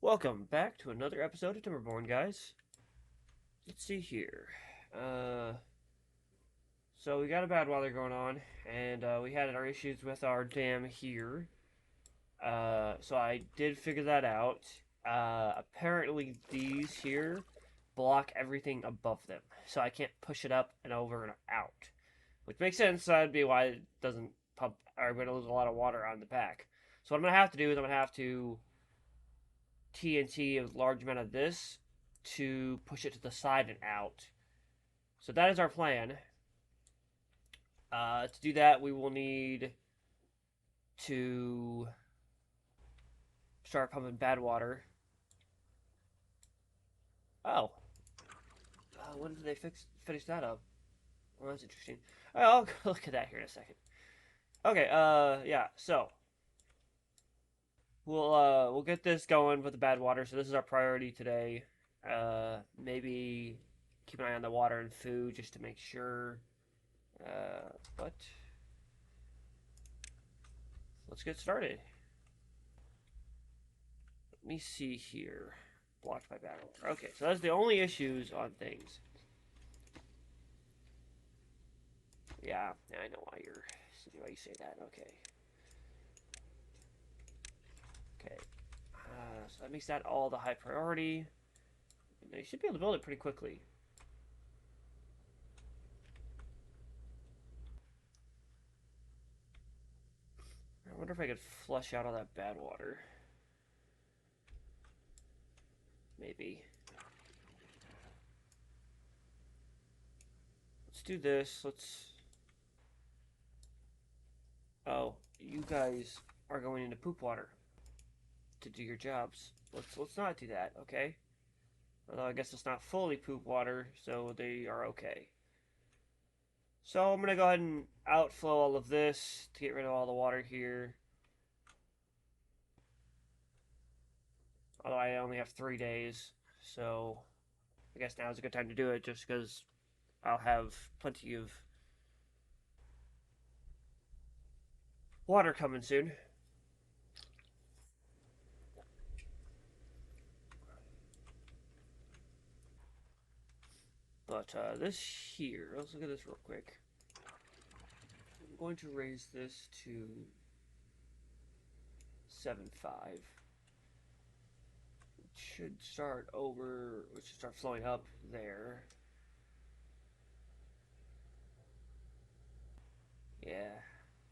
Welcome back to another episode of Timberborn, guys. Let's see here. So we got a bad weather going on, and we had our issues with our dam here. So I did figure that out. Apparently these here block everything above them, so I can't push it up and over and out, which makes sense. That'd be why it doesn't pump. Or I'm going to lose a lot of water on the back. So what I'm going to have to do is I'm going to have to TNT a large amount of this to push it to the side and out. So that is our plan. To do that, we will need to start pumping bad water. Oh, when did they finish that up? Well, that's interesting. I'll look at that here in a second. Okay, yeah. So we'll get this going with the bad water. So this is our priority today. Maybe keep an eye on the water and food just to make sure. But let's get started. Let me see here. Blocked by battle. Okay, so that's the only issues on things. Yeah, I know why you say that. Okay. Okay. So that makes that all the high priority. And they should be able to build it pretty quickly. I wonder if I could flush out all that bad water. Maybe. Let's do this. Oh, you guys are going into poop water to do your jobs. Let's not do that, okay? Although I guess it's not fully poop water, so they are okay. So I'm gonna go ahead and outflow all of this to get rid of all the water here. Although I only have 3 days, so I guess now is a good time to do it just because I'll have plenty of water coming soon. But this here, let's look at this real quick. I'm going to raise this to 7.5. It should start flowing up there. Yeah,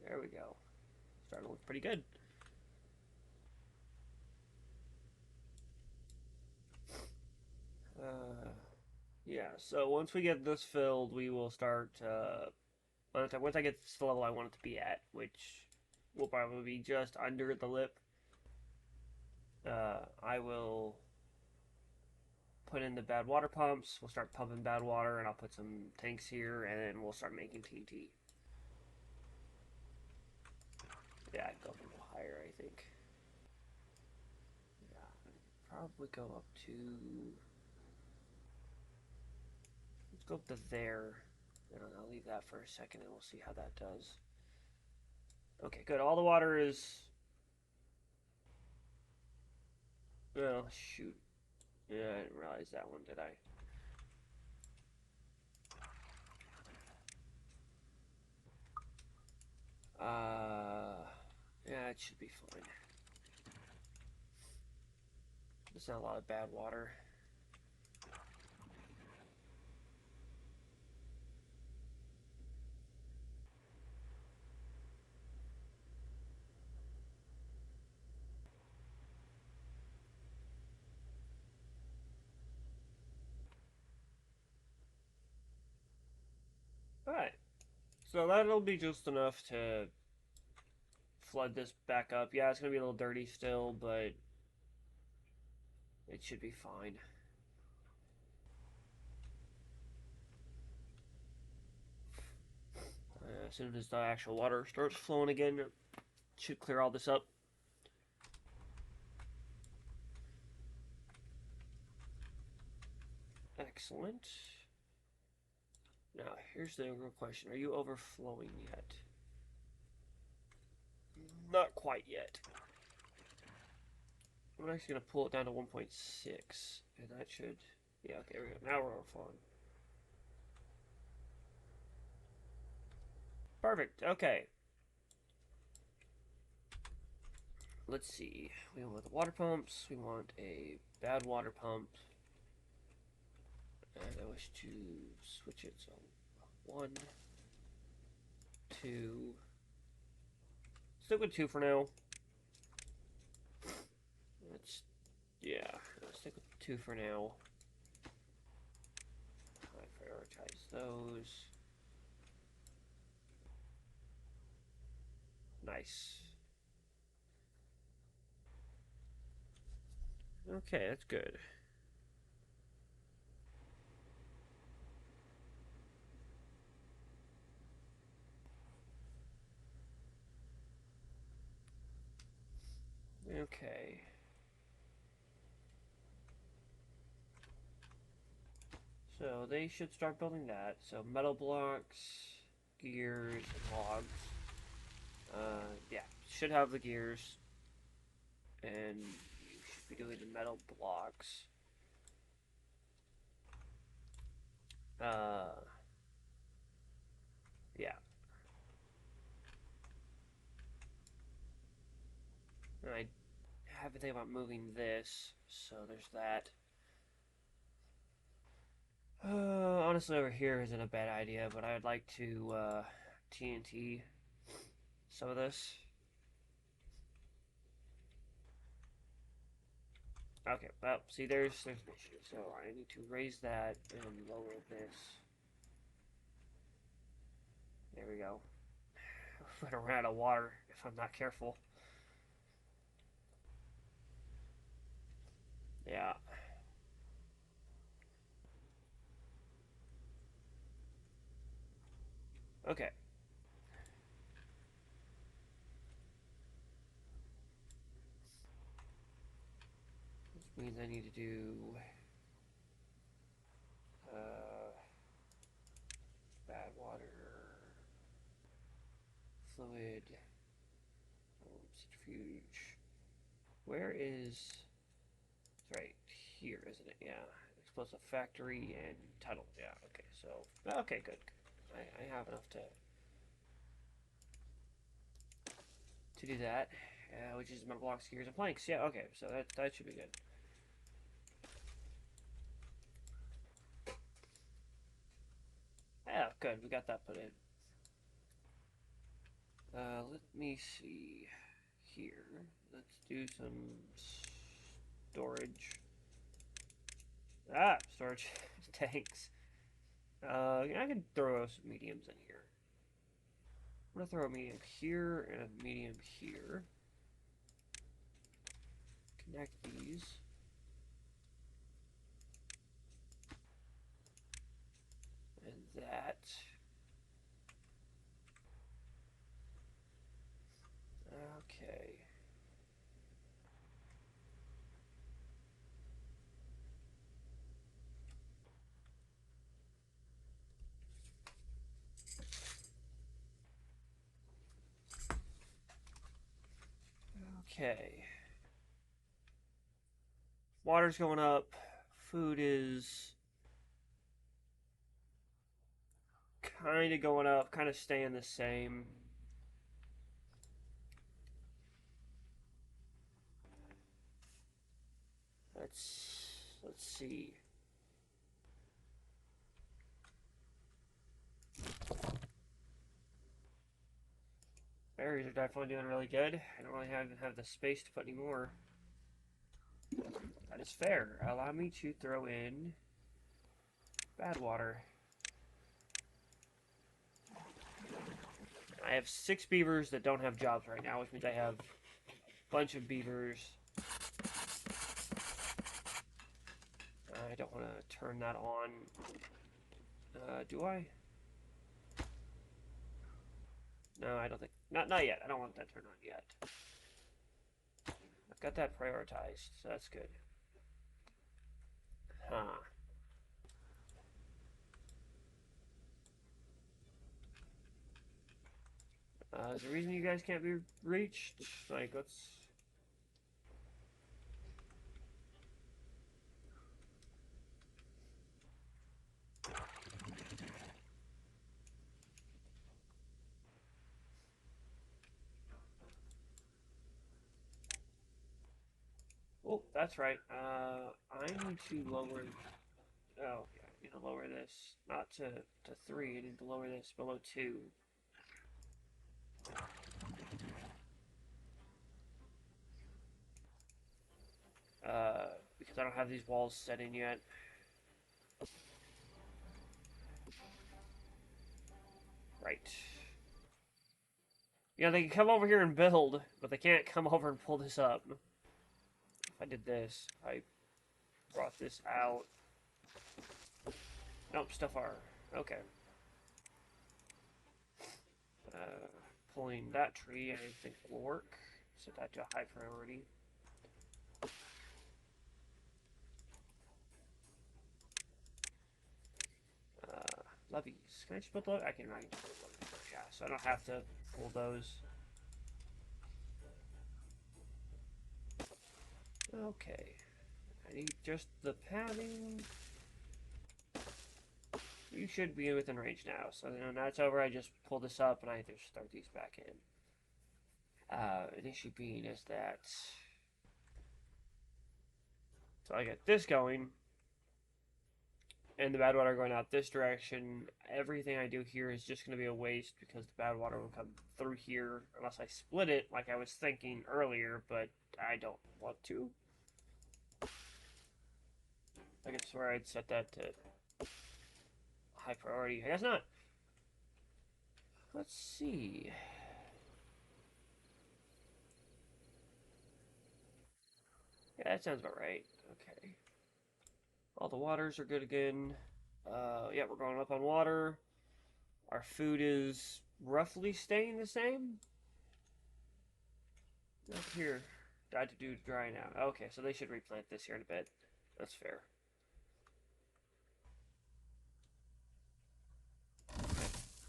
there we go. Starting to look pretty good. Yeah, so once we get this filled, we will start, once I get this to the level I want it to be at, which will probably be just under the lip, I will put in the bad water pumps, we'll start pumping bad water, and I'll put some tanks here, and then we'll start making TNT. Yeah, I'd go a little higher, I think. Yeah, I'd probably go up to... Let's go up to there. And I'll leave that for a second and we'll see how that does. Okay, good. All the water is... Oh, shoot. Yeah, I didn't realize that one, did I? Yeah, it should be fine. There's not a lot of bad water. Alright. So that'll be just enough to flood this back up. Yeah, it's going to be a little dirty still, but it should be fine. As soon as the actual water starts flowing again, it should clear all this up. Excellent. Now, here's the real question. Are you overflowing yet? Not quite yet. I'm actually going to pull it down to 1.6, and that should, yeah, okay, there we go. Now we're overflowing. Perfect, okay. Let's see. We want the water pumps. We want a bad water pump. And I wish to switch it. So 1, 2. Stick with 2 for now. Let's, yeah, let's stick with 2 for now. I prioritize those. Nice. Okay, that's good. Okay. So they should start building that. So metal blocks, gears, and logs. Yeah, should have the gears. And you should be doing the metal blocks. Uh, yeah. And I have to think about moving this, so there's that. Honestly, over here isn't a bad idea, but I would like to TNT some of this. Okay, well, see, there's an issue. So I need to raise that and lower this. There we go. I'm gonna run out of water if I'm not careful. Yeah. Okay. Which means I need to do uh, bad water, fluid, centrifuge. Where is? It's right here, isn't it? Yeah. Explosive factory and tunnel. Yeah. Okay. So okay, good. I have enough to do that, which is metal blocks, gears, and planks. Yeah. Okay. So that should be good. Yeah. Good. We got that put in. Let me see here. Let's do some storage. Ah, storage tanks. I can throw some mediums in here. I'm gonna throw a medium here and a medium here. Connect these. And that. Okay. Okay. Water's going up. Food is kind of going up, kind of staying the same. Let's see. Berries are definitely doing really good. I don't really even have the space to put any more. That is fair. Allow me to throw in bad water. I have 6 beavers that don't have jobs right now, which means I have a bunch of beavers. I don't want to turn that on. Do I? No, I don't think. Not yet. I don't want that turned on yet. I've got that prioritized, so that's good. Huh. Is the reason you guys can't be reached? Like, let's... Oh, that's right. I need to lower. Oh, yeah, I need to lower this. Not to 3. I need to lower this below 2. Because I don't have these walls set in yet. Right. Yeah, they can come over here and build, but they can't come over and pull this up. If I did this, I brought this out. Nope, still far. Okay. Uh, Pulling that tree, I think will work. Set that to a high priority. Levies. Can I just put levies? I can just put levies. Yeah, so I don't have to pull those. Okay. I need just the padding. You should be within range now. So when that's over, I just pull this up and I just start these back in. The issue being is that... So I get this going, and the bad water going out this direction. Everything I do here is just going to be a waste because the bad water will come through here unless I split it like I was thinking earlier, but I don't want to. I guess where I'd set that to high priority. I guess not. Let's see. Yeah, that sounds about right. Okay. All the waters are good again. Yeah, we're going up on water. Our food is roughly staying the same. Up here. Died to do dry now. Okay, so they should replant this here in a bit. That's fair.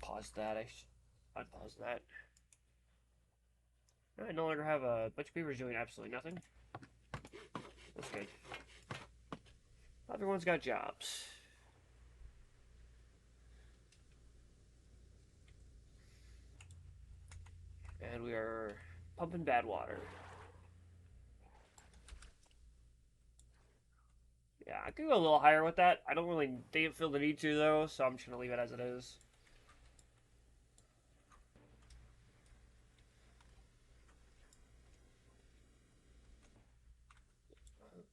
Pause that. I should unpause that. I no longer have a bunch of beavers doing absolutely nothing. That's good. Everyone's got jobs. And we are pumping bad water. Yeah, I could go a little higher with that. I don't really feel the need to, though, so I'm just going to leave it as it is.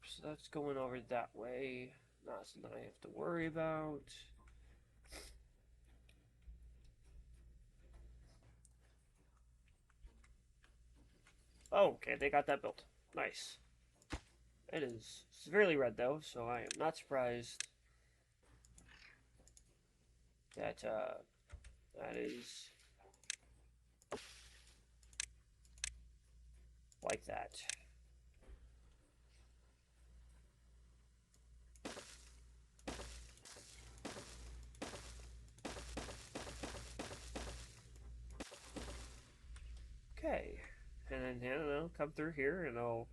So that's going over that way. Not something I have to worry about. Oh, okay, they got that built. Nice. It is severely red, though, so I am not surprised that that is like that. Okay, and then they'll come through here, and I'll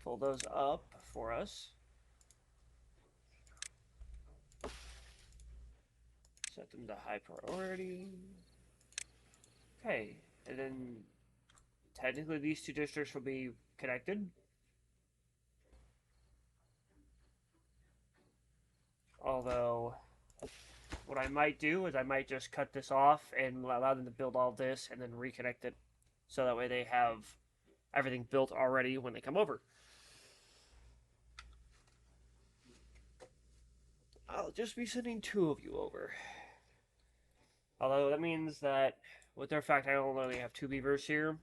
pull those up for us. Set them to high priority. Okay, and then technically these two districts will be connected. Although, what I might do is I might just cut this off and allow them to build all this and then reconnect it. So that way they have everything built already when they come over. I'll just be sending 2 of you over. Although that means that with their fact I only have 2 beavers here,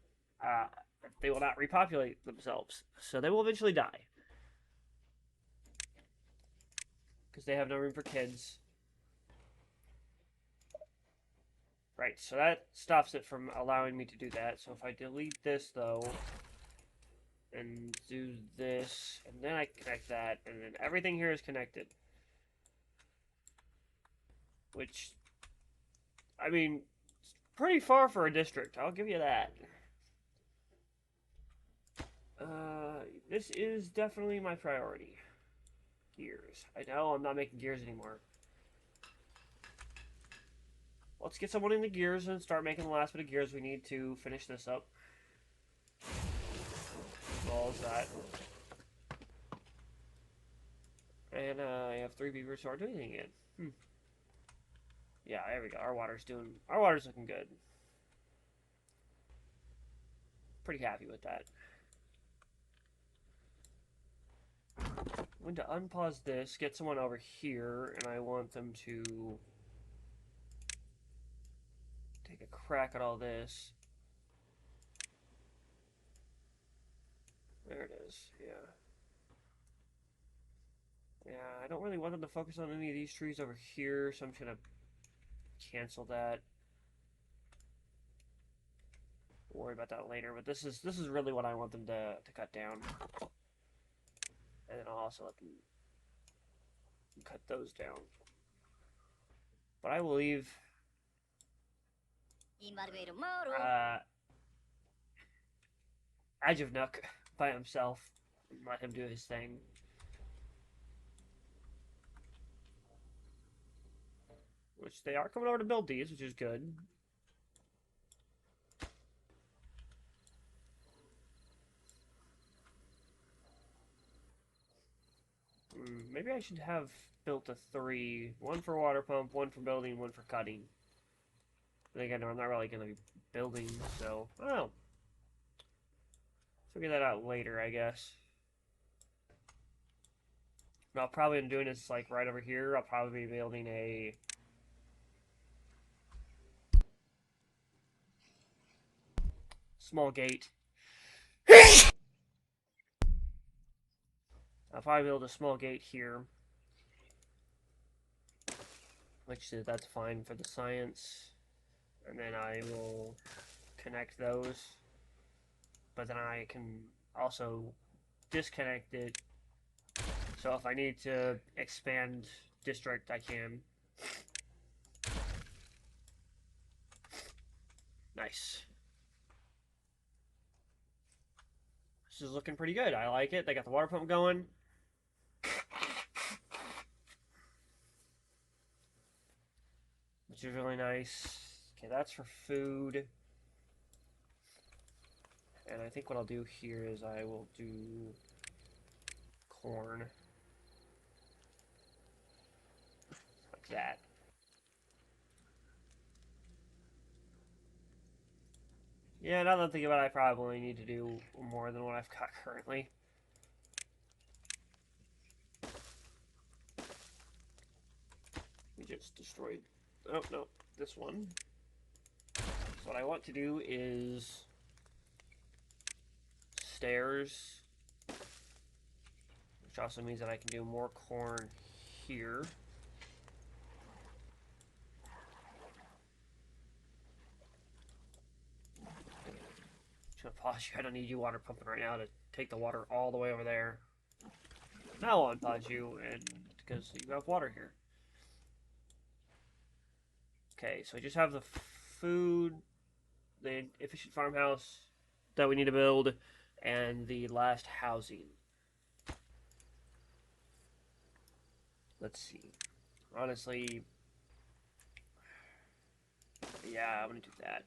they will not repopulate themselves. So they will eventually die. Because they have no room for kids. Right, so that stops it from allowing me to do that. So if I delete this, though, and do this, and then I connect that, and then everything here is connected. Which, I mean, it's pretty far for a district, I'll give you that. This is definitely my priority. Gears. I know I'm not making gears anymore. let's get someone in the gears and start making the last bit of gears we need to finish this up. As well as that. And I have 3 beavers who are doing it again. Yeah, there we go. Our water's looking good. Pretty happy with that. I'm going to unpause this, get someone over here, and I want them to take a crack at all this. There it is, yeah. Yeah, I don't really want them to focus on any of these trees over here, so I'm just gonna cancel that. We'll worry about that later, but this is really what I want them to cut down. And then I'll also let them cut those down. But I will leave Ajivnuk by himself and let him do his thing. Which they are coming over to build these, which is good. Maybe I should have built a 3. 1 for water pump, 1 for building, 1 for cutting. But again, I'm not really going to be building, so I don't know. Figure that out later, I guess. What I'll probably be doing is like right over here. I'll probably be building a small gate. I'll probably build a small gate here. Which that's fine for the science. And then I will connect those. But then I can also disconnect it. So if I need to expand district, I can. Nice. This is looking pretty good. I like it. They got the water pump going. Which is really nice. Okay, that's for food. And I think what I'll do here is I will do corn. Like that. Yeah, now that I'm thinking about it, I probably need to do more than what I've got currently. We just destroyed... Oh, no. This one. So what I want to do is... stairs. Which also means that I can do more corn here. Just gonna pause you. I don't need you water pumping right now to take the water all the way over there. Now I'll unpause you, and because you have water here. Okay, so we just have the food, the efficient farmhouse that we need to build, and the last housing. Let's see. Honestly, yeah, I'm gonna do that.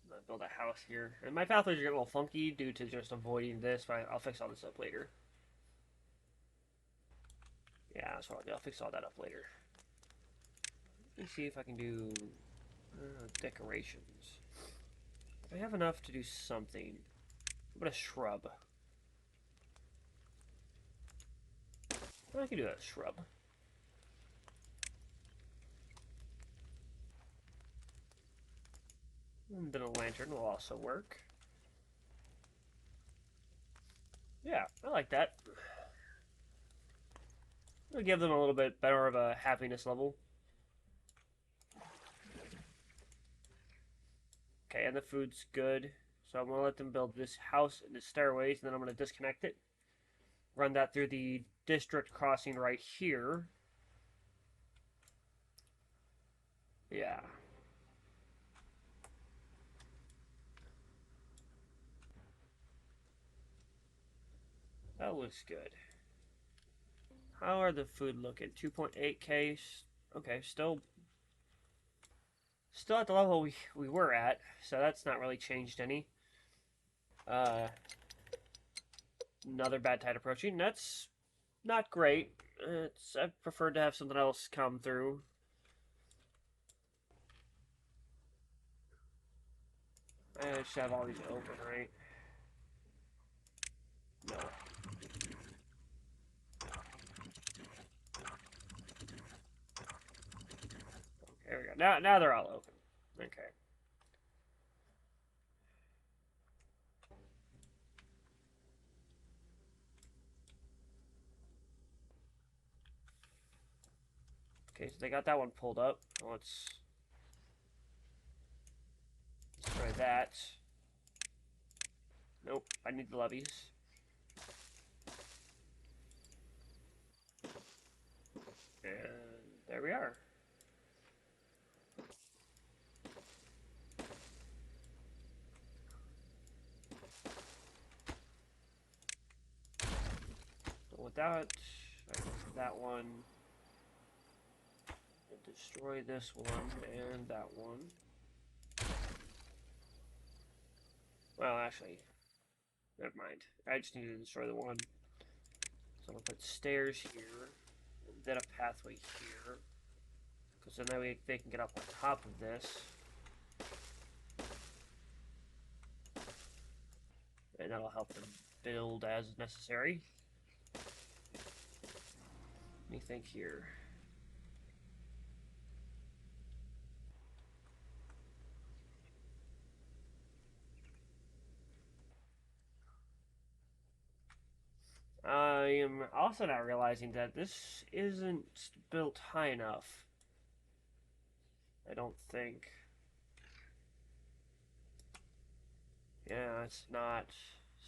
I'm gonna build a house here. And my pathways are getting a little funky due to just avoiding this, but I'll fix all this up later. Yeah, that's what I'll do. I'll fix all that up later. Let me see if I can do decorations. I have enough to do something. What about a shrub? I can do a shrub. And then a lantern will also work. Yeah, I like that. It'll give them a little bit better of a happiness level. Okay, and the food's good. So I'm going to let them build this house and the stairways, and then I'm going to disconnect it. Run that through the district crossing right here. Yeah. That looks good. how are the food looking? 2.8k. Okay, still at the level we were at, so that's not really changed any. Uh, Another bad tide approaching. That's not great. I prefer to have something else come through. I should have all these open, right? No. There we go. Now they're all open. Okay. Okay, so they got that one pulled up. Let's try that. Nope, I need the levies. And there we are. So with that, that one. Destroy this one and that one. Well, actually, never mind. I just need to destroy the one. So I'm going to put stairs here, and then a pathway here. Because then that way they can get up on top of this. And that'll help them build as necessary. Let me think here. I am also not realizing that this isn't built high enough. I don't think. Yeah, it's not.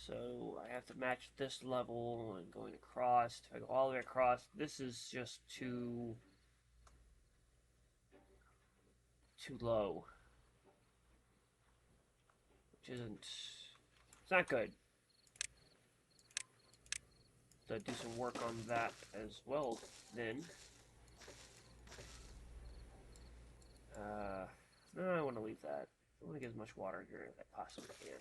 So I have to match this level and going across. If I go all the way across, this is just too low. Which isn't, it's not good. So do some work on that as well then. No, I want to leave that. I want to get as much water here as I possibly can.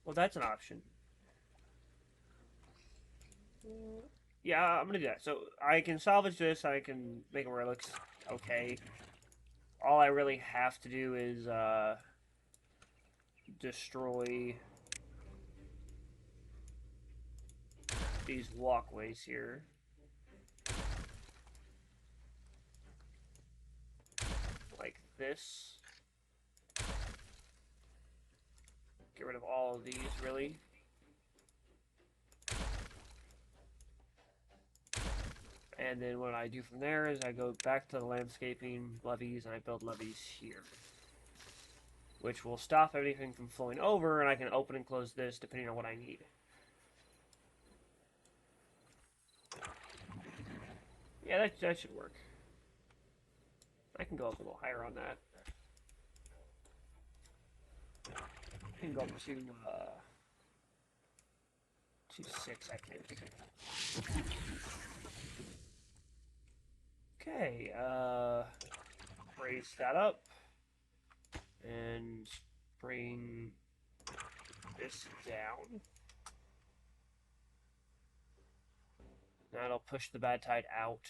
Well, that's an option. Yeah, I'm gonna do that. So I can salvage this. I can make it where it looks okay. All I really have to do is destroy these walkways here. Like this. Get rid of all of these, really. And then what I do from there is I go back to the landscaping levees and I build levees here. Which will stop everything from flowing over, and I can open and close this depending on what I need. Yeah, that should work. I can go up a little higher on that. I can go up to 6, I think. Okay, raise that up and bring this down. That'll push the bad tide out.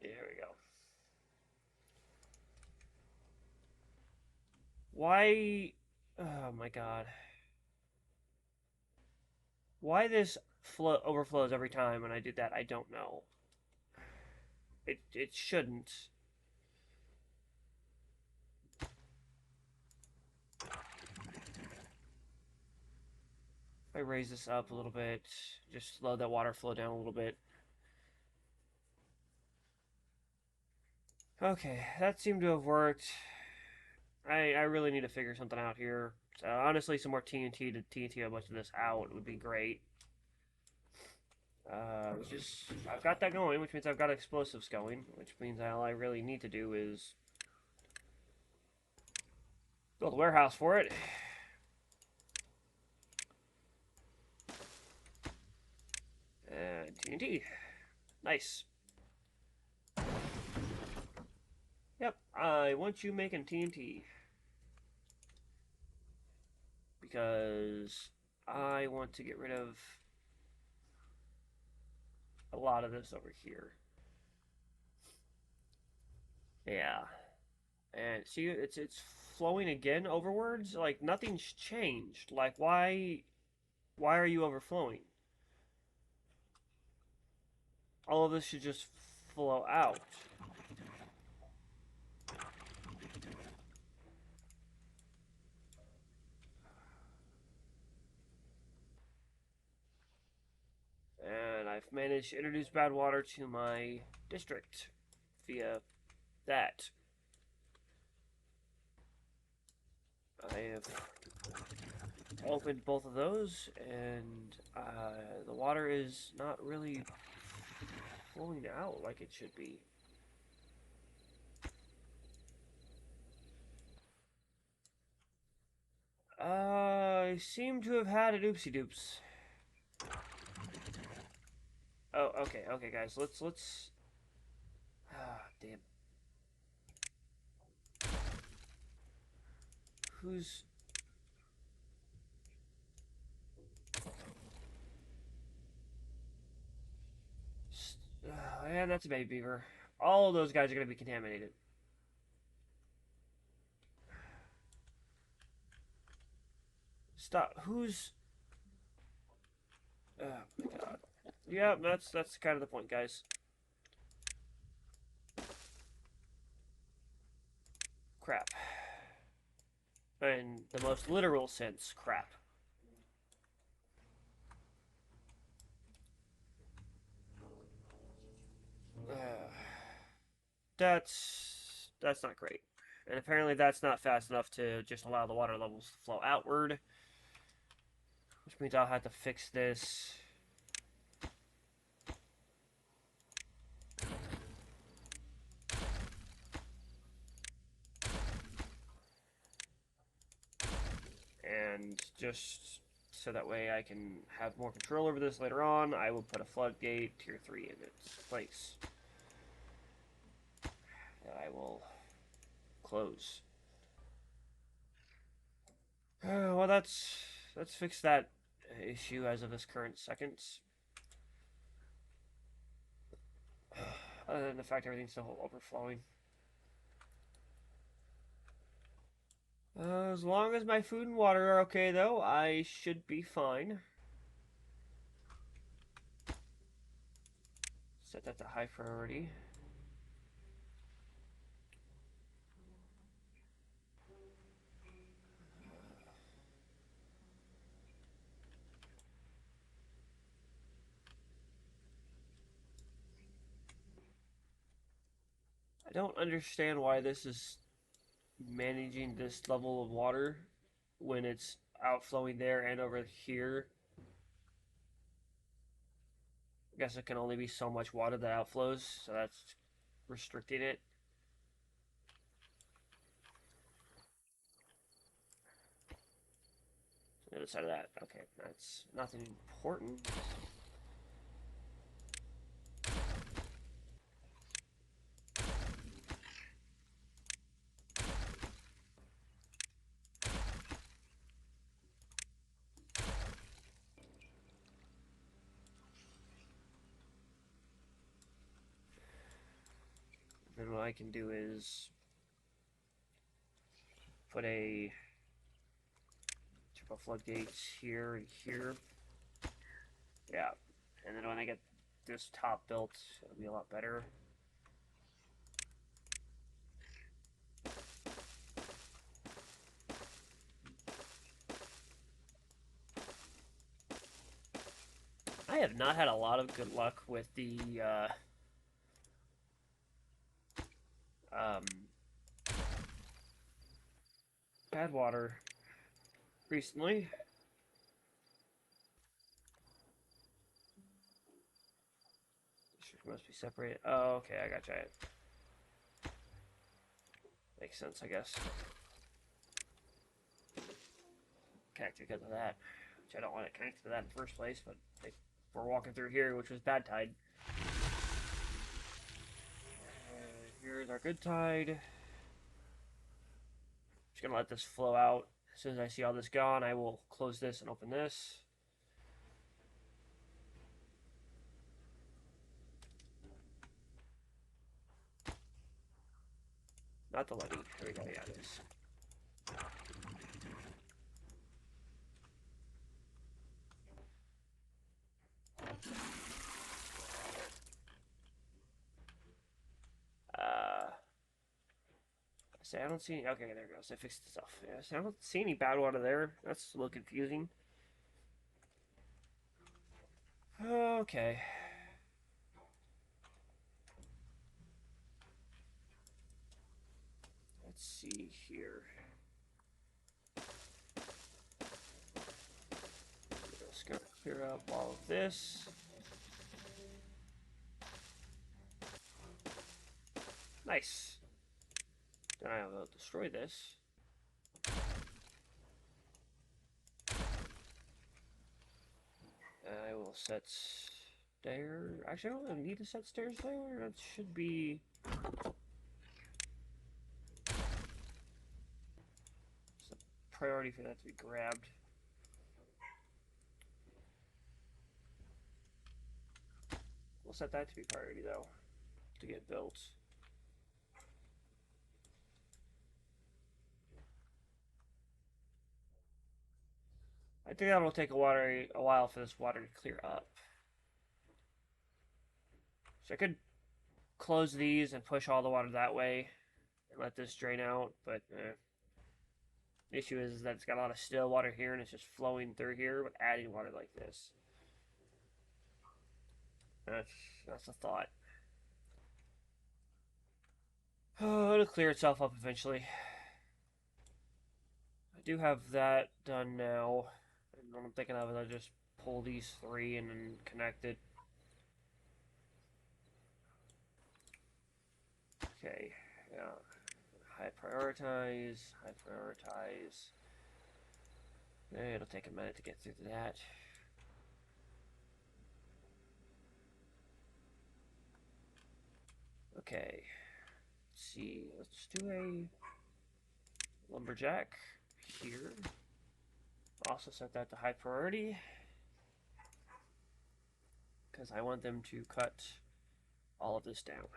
There we go. Why? Oh my god. Why this overflows every time when I do that, I don't know. It shouldn't. If I raise this up a little bit, just slow that water flow down a little bit. Okay, that seemed to have worked. I really need to figure something out here. So honestly, some more TNT to TNT a bunch of this out would be great. I've got that going, which means I've got explosives going, which means all I really need to do is build a warehouse for it. And TNT. Nice. Yep, I want you making TNT. Because I want to get rid of a lot of this over here. Yeah. And see, it's flowing again overwards. Like nothing's changed. Like why are you overflowing? All of this should just flow out. And I've managed to introduce bad water to my district via that. I have opened both of those, and the water is not really flowing out like it should be. I seem to have had an oopsie doops. Oh, okay, guys. Let's. Ah, damn. Who's? And that's a baby beaver. All of those guys are gonna be contaminated. Stop. Who's? Oh my god. Yeah, that's kind of the point, guys. Crap. In the most literal sense, crap. Uh, that's not great. And apparently that's not fast enough to just allow the water levels to flow outward. Which means I'll have to fix this. And just so that way I can have more control over this later on, I will put a floodgate tier 3 in its place. That I will close. Well, let's fix that issue as of this current second. Other than the fact everything's still overflowing. As long as my food and water are okay, though, I should be fine. Set that to high priority. I don't understand why this is managing this level of water when it's outflowing there and over here. I guess it can only be so much water that outflows, so that's restricting it. The other side of that. Okay, that's nothing important. Then what I can do is put a triple floodgates here and here. Yeah, and then when I get this top built, it'll be a lot better. I have not had a lot of good luck with the um, bad water recently. must be separated. Oh, okay, I gotcha it. Makes sense, I guess. Connected because of that. Which I don't want it connected to that in the first place, but we're walking through here, which was bad tide. Here's our good tide. Just gonna let this flow out. As soon as I see all this gone, I will close this and open this. Not the levee. There we go. Yeah, it is. I don't see any. Okay, there it goes. I fixed the stuff. Yeah, so I don't see any bad water there. That's a little confusing. Okay. Let's see here. Just gonna clear up all of this. Nice. Then I will destroy this. I will set stairs. Actually, I don't really need to set stairs there. That should be. It's a priority for that to be grabbed. We'll set that to be priority though, to get built. I think that will take a while for this water to clear up. So I could close these and push all the water that way and let this drain out, but the issue is that it's got a lot of still water here and it's just flowing through here, but adding water like this. That's the thought. Oh, it'll clear itself up eventually. I do have that done now. And what I'm thinking of is I just pull these three and then connect it. Okay, yeah. High prioritize. It'll take a minute to get through that. Okay. Let's see. Let's do a lumberjack here. Also set that to high priority because I want them to cut all of this down.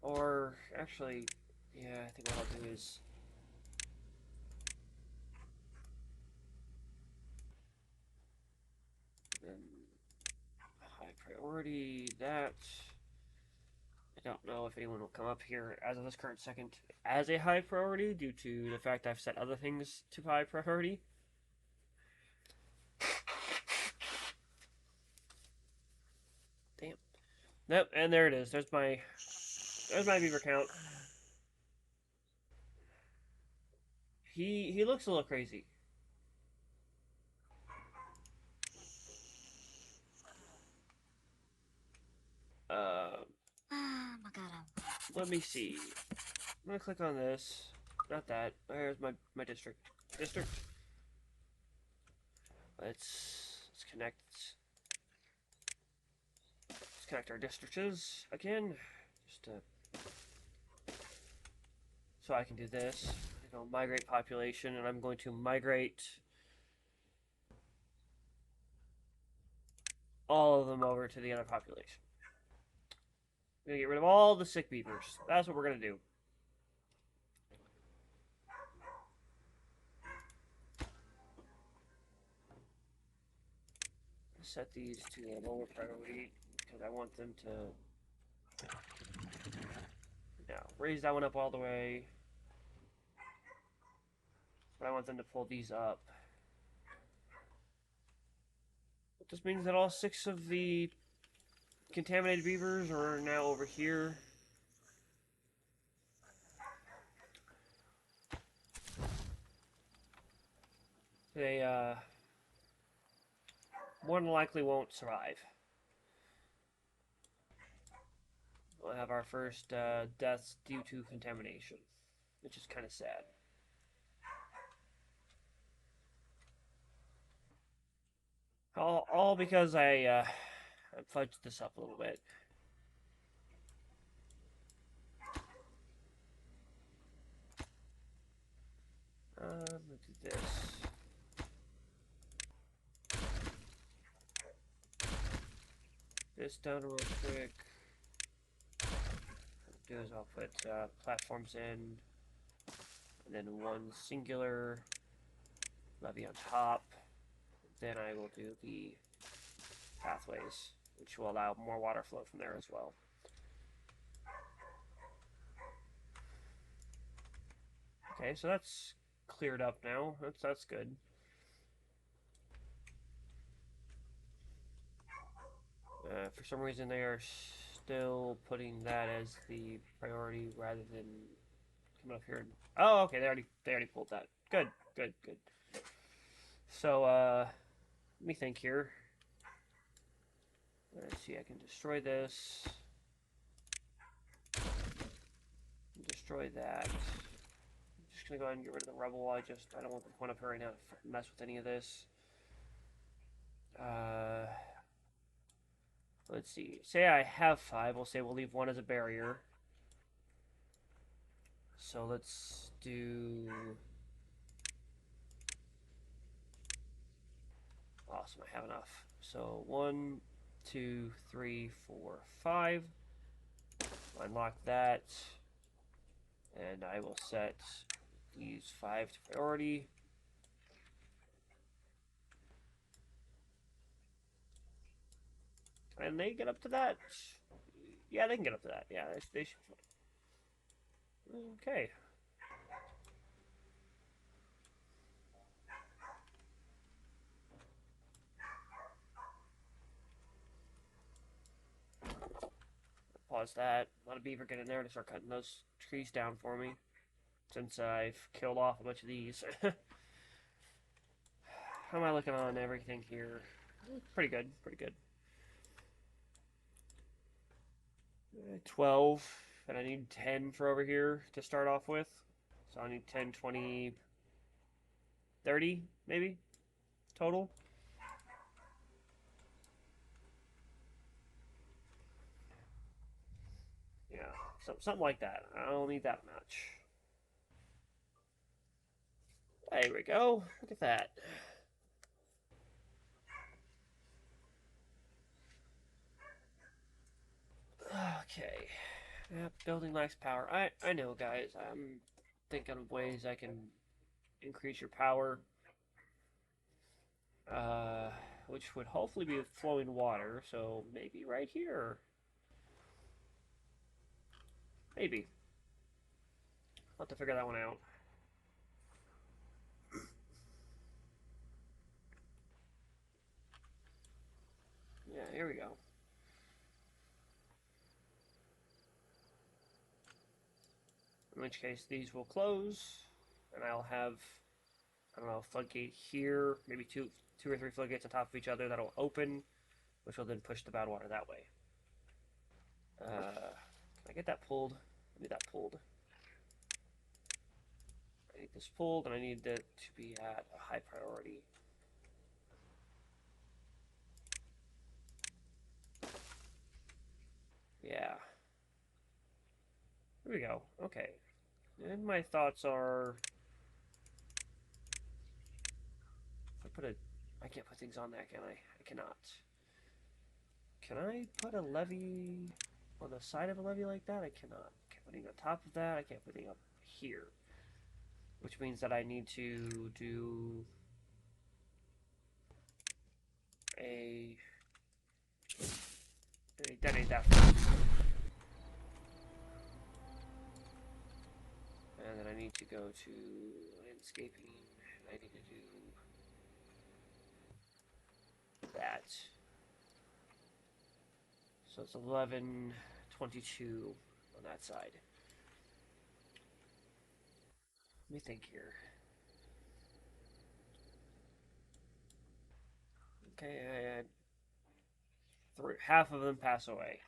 Or actually, yeah, I think what I'll do is then high priority that. I don't know if anyone will come up here as of this current second as a high priority due to the fact I've set other things to high priority. Damn. Nope, and there it is. There's my beaver count. He looks a little crazy. Let me see. I'm gonna click on this. Not that. There's my district. Let's connect. Let's connect our districts again, just to, so I can do this. You know, migrate population, and I'm going to migrate all of them over to the other population. I'm gonna get rid of all the sick beavers. That's what we're gonna do. Set these to a lower priority because I want them to. Now raise that one up all the way. But I want them to pull these up. But this means that all 6 of the contaminated beavers are now over here. They more than likely won't survive. we'll have our first deaths due to contamination, which is kind of sad. All because I fudged this up a little bit. Let's do this. This down real quick. What I'll do is I'll put platforms in, and then one singular levee on top. Then I will do the pathways, which will allow more water flow from there as well. Okay, so that's cleared up now. That's good. For some reason, they are still putting that as the priority rather than coming up here. Oh, okay, they already pulled that. Good, good, good. So let me think here. Let's see, I can destroy this. Destroy that. I'm just gonna go ahead and get rid of the rubble. I don't want the point up here right now to mess with any of this. Let's see. Say I have 5. We'll say we'll leave 1 as a barrier. So let's do... Awesome, I have enough. So 1, 2, 3, 4, 5. Unlock that. And I will set these 5 to priority. Can they get up to that? Yeah, they can get up to that. Yeah, they should. Okay. Pause that. Let a beaver get in there to start cutting those trees down for me. Since I've killed off a bunch of these. How am I looking on everything here? Pretty good, pretty good. 12, and I need 10 for over here to start off with. So I need 10, 20, 30, maybe, total. Yeah, something like that. I don't need that much. There we go. Look at that. Okay. Yeah, building lacks power. I know, guys. I'm thinking of ways I can increase your power. Which would hopefully be with flowing water. So maybe right here. Maybe. I'll have to figure that one out. Yeah, here we go. In which case, these will close, and I'll have, I don't know, a floodgate here, maybe two or three floodgates on top of each other that'll open, which will then push the bad water that way. Can I get that pulled? I need that pulled. I need this pulled, and I need it to be at a high priority. Yeah. Here we go. Okay. And my thoughts are... If I can't put things on that, can I? I cannot. Can I put a levee on the side of a levee like that? I cannot. I can't put anything on top of that. I can't put anything up here. Which means that I need to do a detonate that first. And then I need to go to landscaping. I need to do that. So it's 11:22 on that side. Let me think here. Okay, half of them pass away.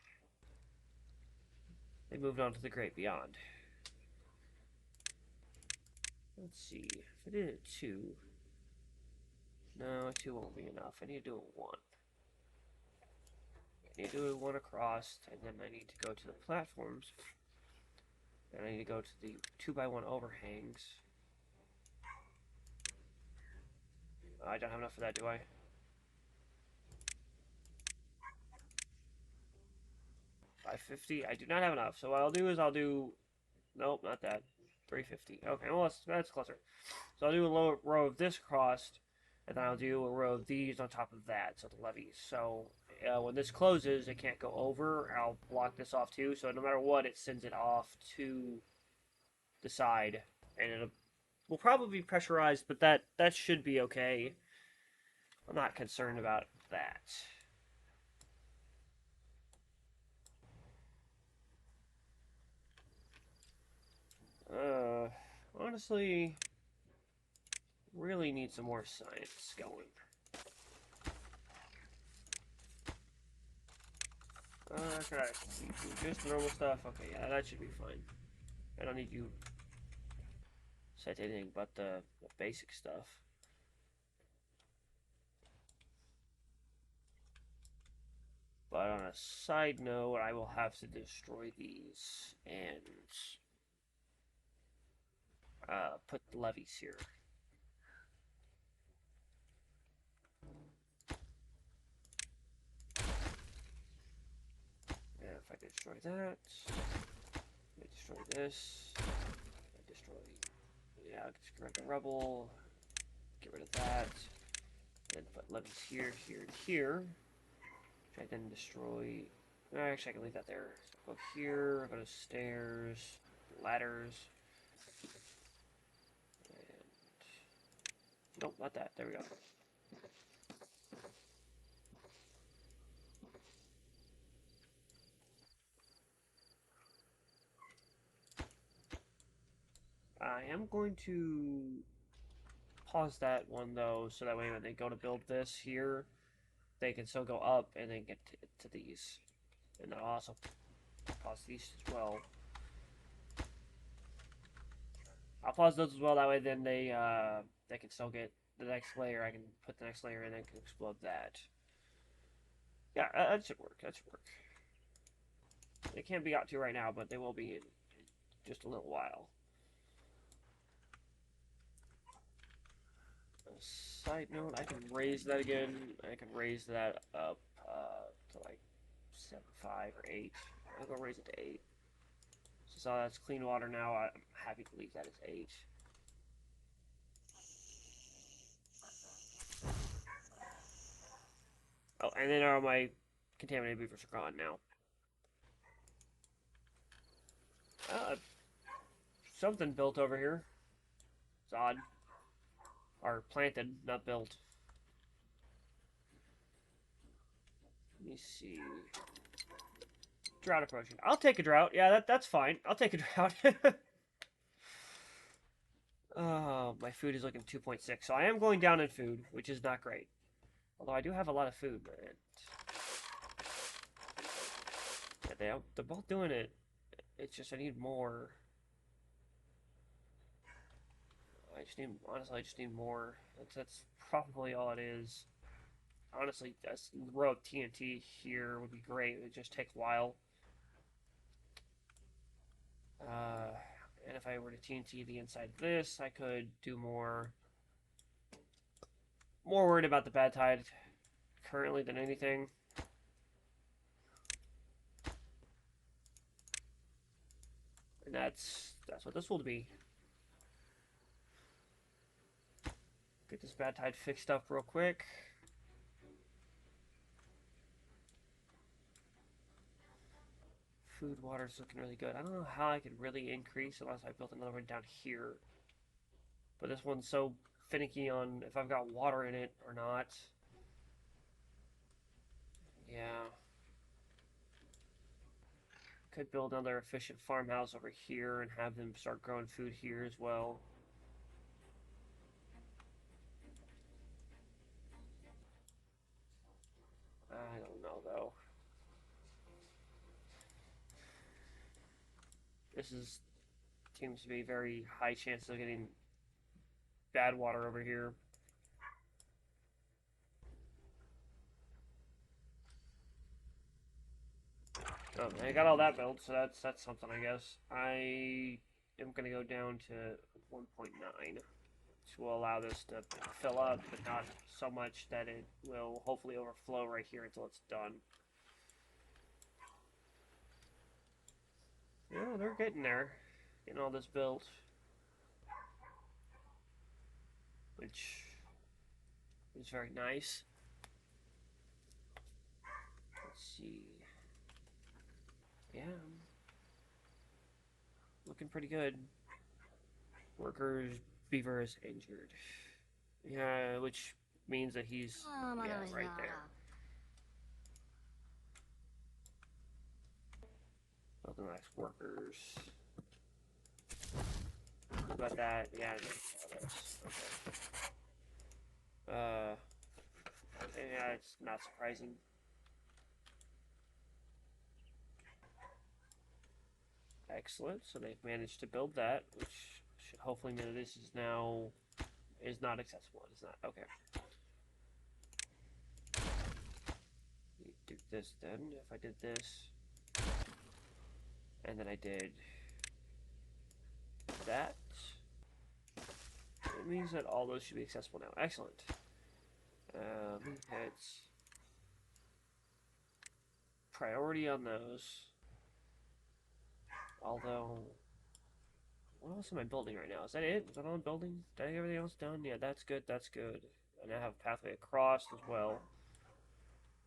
They moved on to the great beyond. Let's see. If I did it 2. No, 2 won't be enough. I need to do it 1. I need to do it 1 across, and then I need to go to the platforms. And I need to go to the 2x1 overhangs. I don't have enough for that, do I? 550? I do not have enough. So what I'll do is I'll do... Nope, not that. 350. Okay, well, that's closer. So I'll do a low row of this crossed, and then I'll do a row of these on top of that, so the levees. So when this closes, it can't go over. I'll block this off too, so no matter what, it sends it off to the side, and it will probably be pressurized, but that should be okay. I'm not concerned about that. Honestly, really need some more science going. Okay, just normal stuff. Okay, yeah, that should be fine. I don't need you set anything but the basic stuff. But on a side note, I will have to destroy these and put levees here. And if I destroy that, I destroy this, I destroy, yeah, just grab the rubble, get rid of that, then put levees here, here, and here, which I then destroy. Actually, I can leave that there. So go here, go to stairs, ladders, and nope, not that. There we go. I am going to pause that one though, so that way when they go to build this here, they can still go up and then get to these. And I'll also pause these as well. I'll pause those as well, that way then they can still get the next layer. I can put the next layer in and can explode that. Yeah, that should work. That should work. They can't be got to right now, but they will be in just a little while. Side note, I can raise that again. I can raise that up to like 7.5 or 8. I'll go raise it to 8. So that's clean water now. I'm happy to leave that as 8. Oh, and then all my contaminated beavers are gone now. Something built over here. It's odd. Or planted, not built. Let me see. Drought approaching. I'll take a drought. Yeah, that's fine. I'll take a drought. Oh, my food is looking 2.6. So I am going down in food, which is not great. Although I do have a lot of food, man. Yeah, they're both doing it. It's just I need more. Honestly, I just need more. That's probably all it is. Honestly, a row of TNT here would be great. It would just take a while. And if I were to TNT the inside of this, I could do more. More worried about the bad tide currently than anything. And that's what this will be. Get this bad tide fixed up real quick. Food water is looking really good. I don't know how I could really increase unless I built another one down here. But this one's so finicky on if I've got water in it or not. Yeah. Could build another efficient farmhouse over here and have them start growing food here as well. I don't know though. This is seems to be very high chance of getting bad water over here. Oh, I got all that built, so that's something, I guess. I am gonna go down to 1.9, which will allow this to fill up, but not so much that it will hopefully overflow right here until it's done. Yeah, they're getting there, getting all this built, which is very nice. Let's see. Yeah, looking pretty good. Workers, beaver is injured. Yeah, which means that he's, yeah, right there. Nothing like workers. What about that? Yeah, okay. Yeah, it's not surprising. Excellent. So they've managed to build that, which should hopefully mean that this is now not accessible. It is not. Okay. Do this then. If I did this, and then I did that, it means that all those should be accessible now. Excellent. It's priority on those. Although, what else am I building right now? Is that it? Is that all I'm building? Did I get everything else done? Yeah, that's good. That's good. And I have a pathway across as well.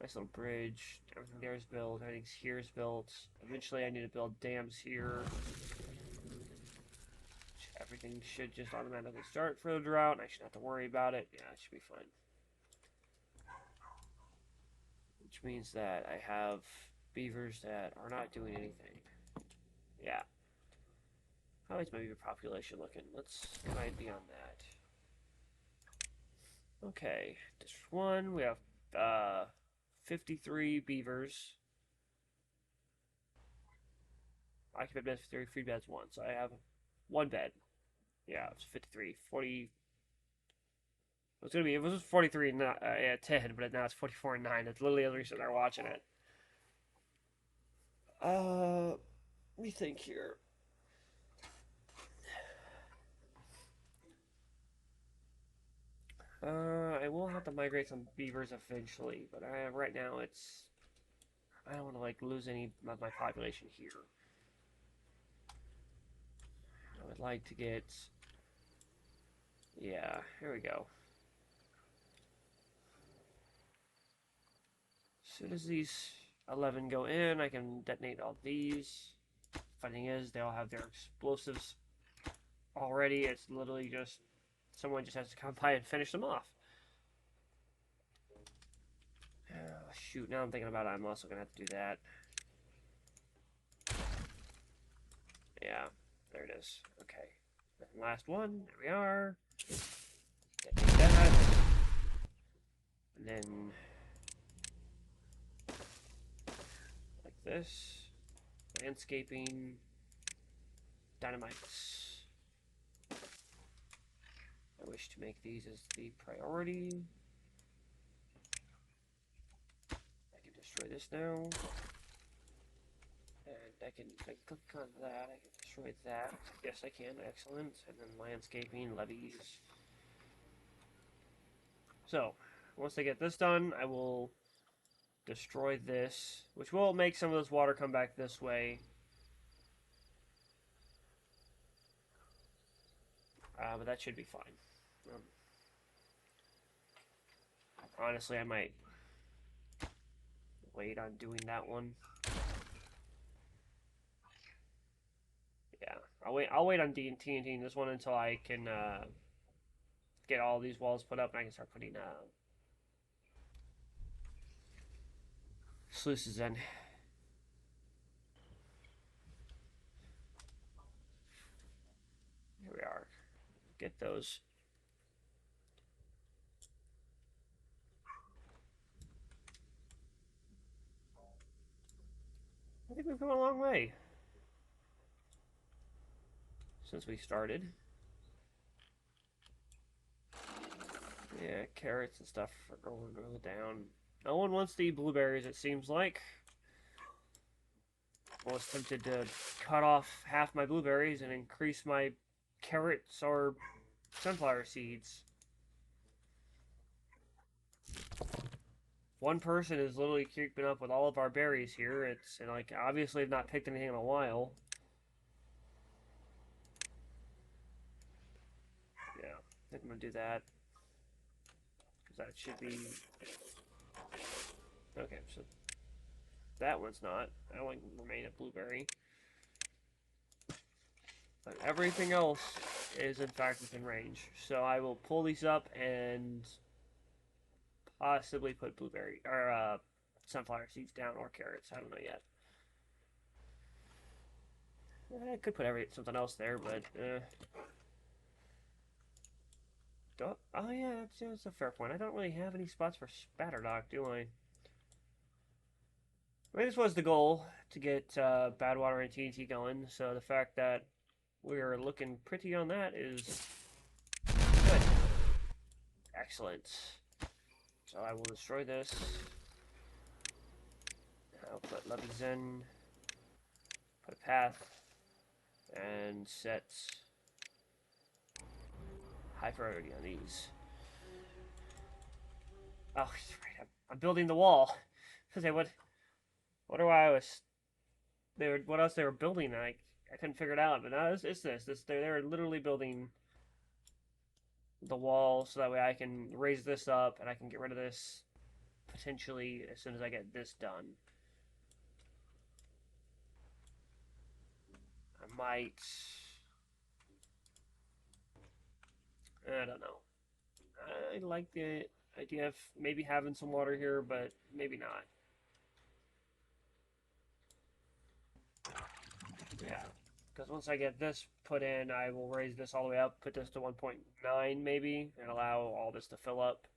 Nice little bridge. Everything there is built. Everything here is built. Eventually, I need to build dams here. Everything should just automatically start for the drought. I shouldn't have to worry about it. Yeah, it should be fine. Which means that I have beavers that are not doing anything. Yeah. How is my beaver population looking? Let's try beyond that. Okay, District 1, we have 53 beavers. Occupied beds 53, free beds 1. So I have 1 bed. Yeah, it's 53. 40. It was gonna be, it was 43 and not, yeah, 10, but now it's 44 and 9. It's literally as we sit there watching it. Let me think here. I will have to migrate some beavers eventually, but right now I don't want to like lose any of my population here. I would like to get, yeah, here we go. As soon as these 11 go in, I can detonate all these. Funny thing is, they all have their explosives already. It's literally just someone just has to come by and finish them off. Oh, shoot, now I'm thinking about it, I'm also gonna have to do that. Yeah, there it is. Okay. And last one, there we are. Detonate that. And then like this. Landscaping. Dynamites. I wish to make these as the priority. I can destroy this now. And I can click on that. I can destroy that. Yes, I can. Excellent. And then landscaping, levees. So, once I get this done, I will destroy this, which will make some of this water come back this way. But that should be fine. Honestly, I might wait on doing that one. Yeah, I'll wait on TNT this one until I can get all these walls put up and I can start putting sluices in. Here we are. Get those. I think we've come a long way. since we started. Yeah, carrots and stuff are going really down. No one wants to eat blueberries, it seems like. I was tempted to cut off half my blueberries and increase my carrots or sunflower seeds. One person is literally keeping up with all of our berries here. It's and like obviously I've not picked anything in a while. Yeah, I think I'm gonna do that because that should be okay. So that one's not. That one can remain a blueberry, but everything else is in fact within range. So I will pull these up and possibly put blueberry or sunflower seeds down or carrots. I don't know yet. I could put something else there, but oh yeah, that's a fair point. I don't really have any spots for Spatterdock, do I? I mean, this was the goal to get Badwater and TNT going, so the fact that we're looking pretty on that is good. Excellent. So I will destroy this. I'll put levees in, put a path, and set high priority on these. Oh, right. I'm building the wall. Say what do I was what else they were building? I couldn't figure it out. But now it's this. They're literally building the wall so that way I can raise this up and I can get rid of this potentially as soon as I get this done. I might. I don't know. I like the idea of maybe having some water here, but maybe not. Yeah, because once I get this put in, I will raise this all the way up, put this to 1.9 maybe, and allow all this to fill up.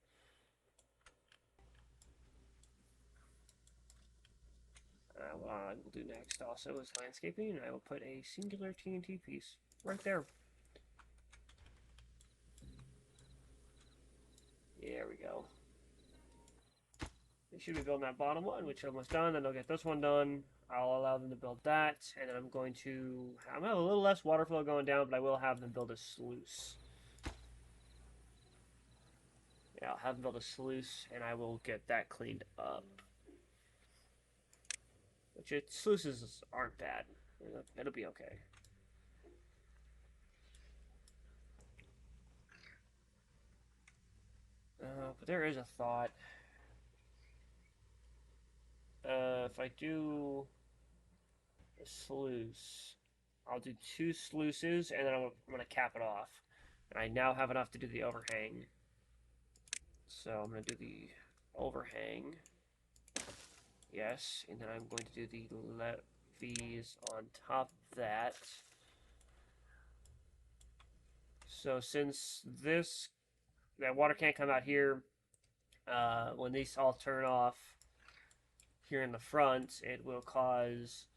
What I will do next also is landscaping, and I will put a singular TNT piece right there. There we go. They should be building that bottom one, which is almost done. Then they'll get this one done. I'll allow them to build that, and then I'm going to have a little less water flow going down, but I will have them build a sluice. Yeah, I'll have them build a sluice, and I will get that cleaned up. Which sluices aren't bad. It'll be okay. But there is a thought. If I do a sluice, I'll do 2 sluices, and then I'm going to cap it off. And I now have enough to do the overhang. So I'm going to do the overhang. Yes, and then I'm going to do the levees on top of that. So since that water can't come out here, when these all turn off here in the front, it will cause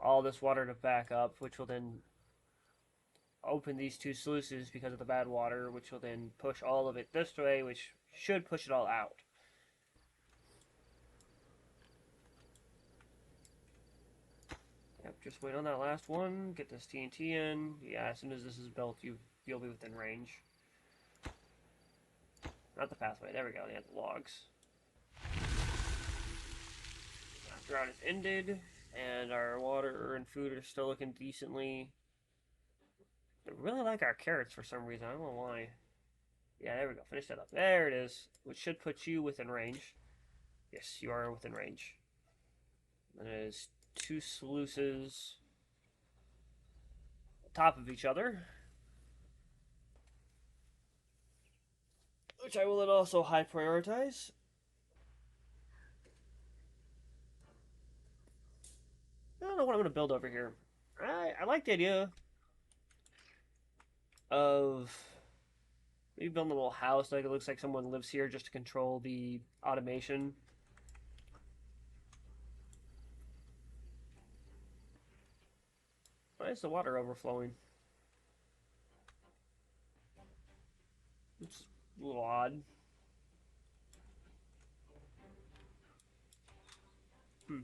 all this water to back up, which will then open these 2 sluices because of the bad water, which will then push all of it this way, which should push it all out. Yep, just wait on that last one, get this TNT in. Yeah, as soon as this is built, you'll be within range. Not the pathway, there we go, they have the logs. Drought is ended, and our water and food are still looking decently. I really like our carrots for some reason, I don't know why. Yeah, there we go, finish that up. There it is, which should put you within range. Yes, you are within range. And it is 2 sluices on top of each other, which I will then also high prioritize. I don't know what I'm going to build over here. I like the idea of maybe building a little house. Like it looks like someone lives here just to control the automation. Why is the water overflowing? A little odd. Hmm.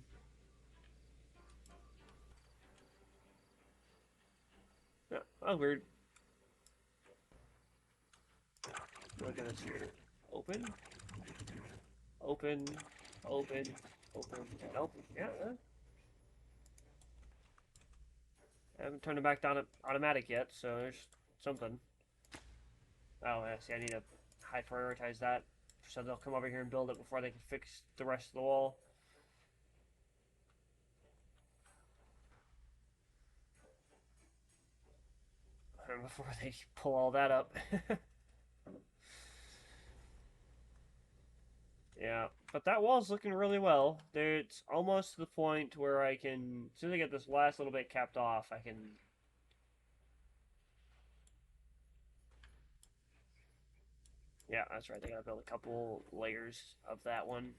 Yeah. Oh, weird. Look at this here. Open, open, open, open, and open. Yeah. I haven't turned it back down automatic yet, so there's something. Oh, yeah, see, I need to high prioritize that so they'll come over here and build it before they can fix the rest of the wall. And before they pull all that up. Yeah, but that wall's looking really well. It's almost to the point where I can, as soon as I get this last little bit capped off, I can. Yeah, that's right. They gotta build a couple layers of that one.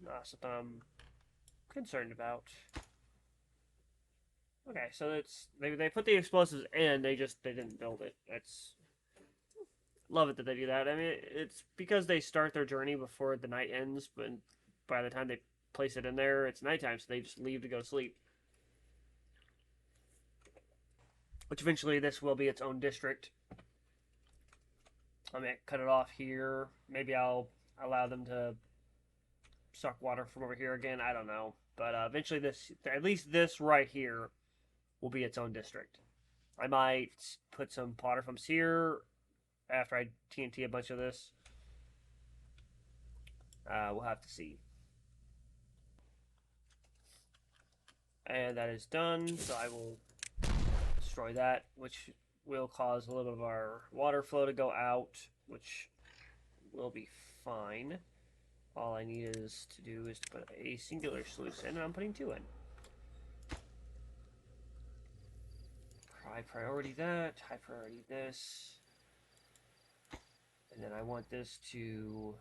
Not something I'm concerned about. Okay, so it's they put the explosives in, they didn't build it. That's love it that they do that. I mean, it's because they start their journey before the night ends, but by the time they place it in there, it's nighttime, so they just leave to go sleep. Which eventually this will be its own district. I may cut it off here. Maybe I'll allow them to suck water from over here again. I don't know, but eventually this, at least this right here, will be its own district. I might put some water pumps here after I TNT a bunch of this. We'll have to see. And that is done, so I will destroy that, which will cause a little bit of our water flow to go out, which will be fine. All I need is to put a singular sluice in, and I'm putting 2 in. High priority that, high priority this. And then I want this to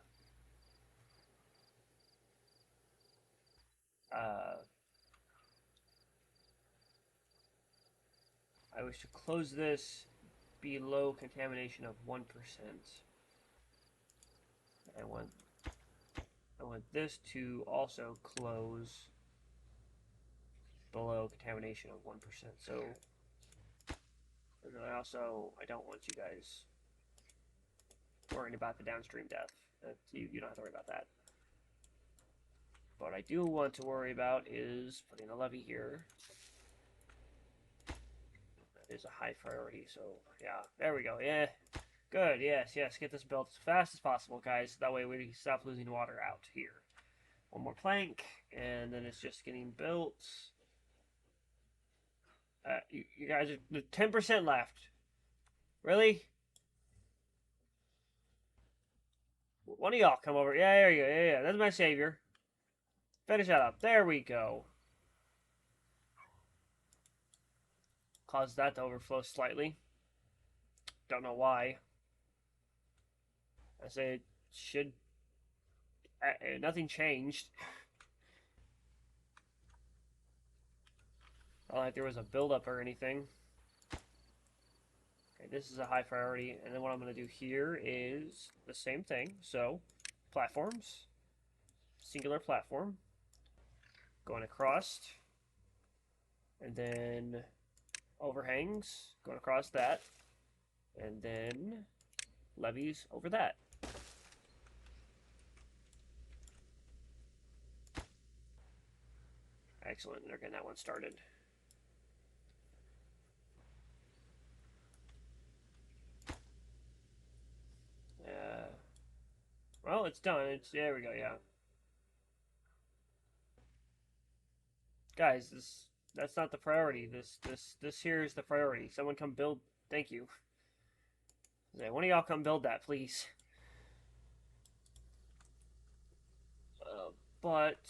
I wish to close this below contamination of 1%. I want this to also close below contamination of 1%. So, and then I don't want you guys worrying about the downstream death. You don't have to worry about that. What I do want to worry about is putting a levee here. That is a high priority, so yeah, there we go. Yeah, good, yes, get this built as fast as possible, guys. That way we stop losing water out here. One more plank, and then it's just getting built. You guys are 10% left. Really? One of y'all come over. Yeah, there you go. Yeah, that's my savior. Finish that up. There we go. Cause that to overflow slightly. Don't know why. I say it should. Nothing changed. Not like there was a buildup or anything. Okay, this is a high priority. And then what I'm going to do here is the same thing. So, platforms. Singular platform. Going across. And then overhangs. Going across that. And then levees over that. Excellent. They're getting that one started. Well, it's done. There we go. Yeah, guys, that's not the priority. This here is the priority. Someone come build. Thank you. One of y'all come build that, please. But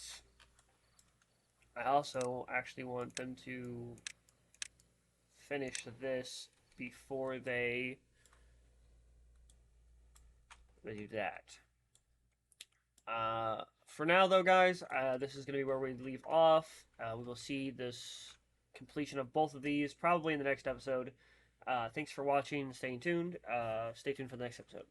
I also actually want them to finish this before they do that. For now, though, guys, this is going to be where we leave off. We will see this completion of both of these probably in the next episode. Thanks for watching, staying tuned. Stay tuned for the next episode.